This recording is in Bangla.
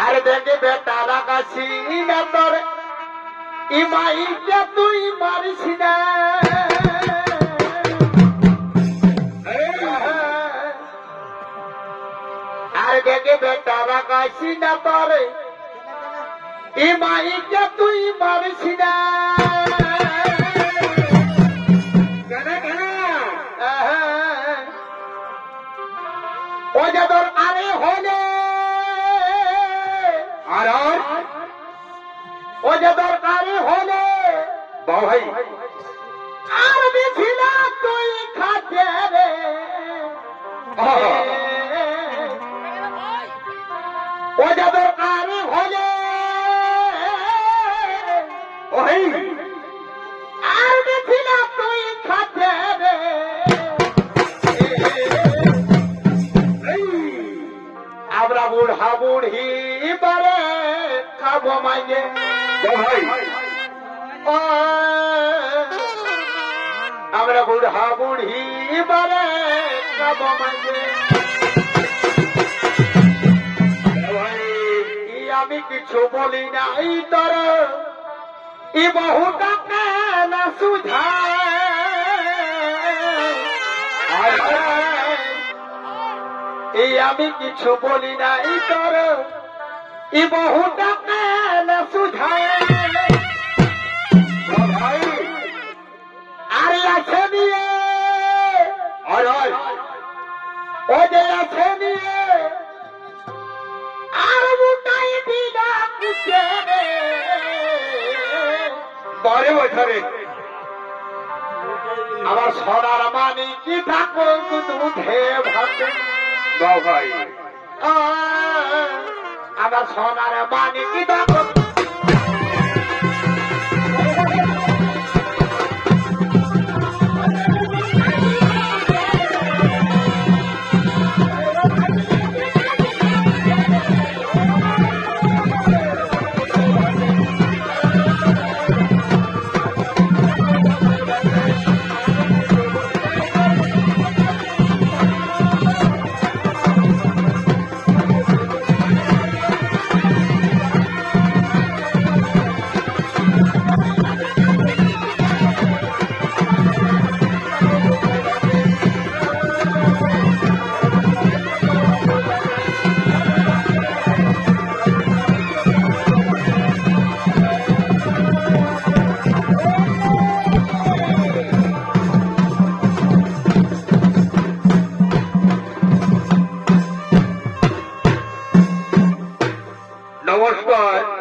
আর দেখে বেটা রাখাছি না তোর ইমাইটা তুই মারিস না আর দেখে বেটা রাখাছি না তোর ইমাইটা তুই মারিস না ও যে তোর আরে হলে আর ও যে দরকারি হলে ভাই আর বেছিল তুই খাতে রে ও যে দরকারি হলে ওই আর বেছিল তুই খাতে রে আমরা বুড়া বুড়ি বারে খাবো মাইনে আমরা বুড়া বুড়ি বারে খাবো মাইনে আমি কিছু বলি নাই তোর ই বহুটাকে না সুঝায় আমি কিছু বলি নাই তোর ই বহুটাকে না সুঝায় আর আছে নিয়ে ও যে আছে নিয়ে আর মুটাই দিলা কুচে বরে বছরে আমার সোনার মানি কি থাকো দুধে ভাতে ভাই আমার সোনার মানি কি থাকো নমস্কার।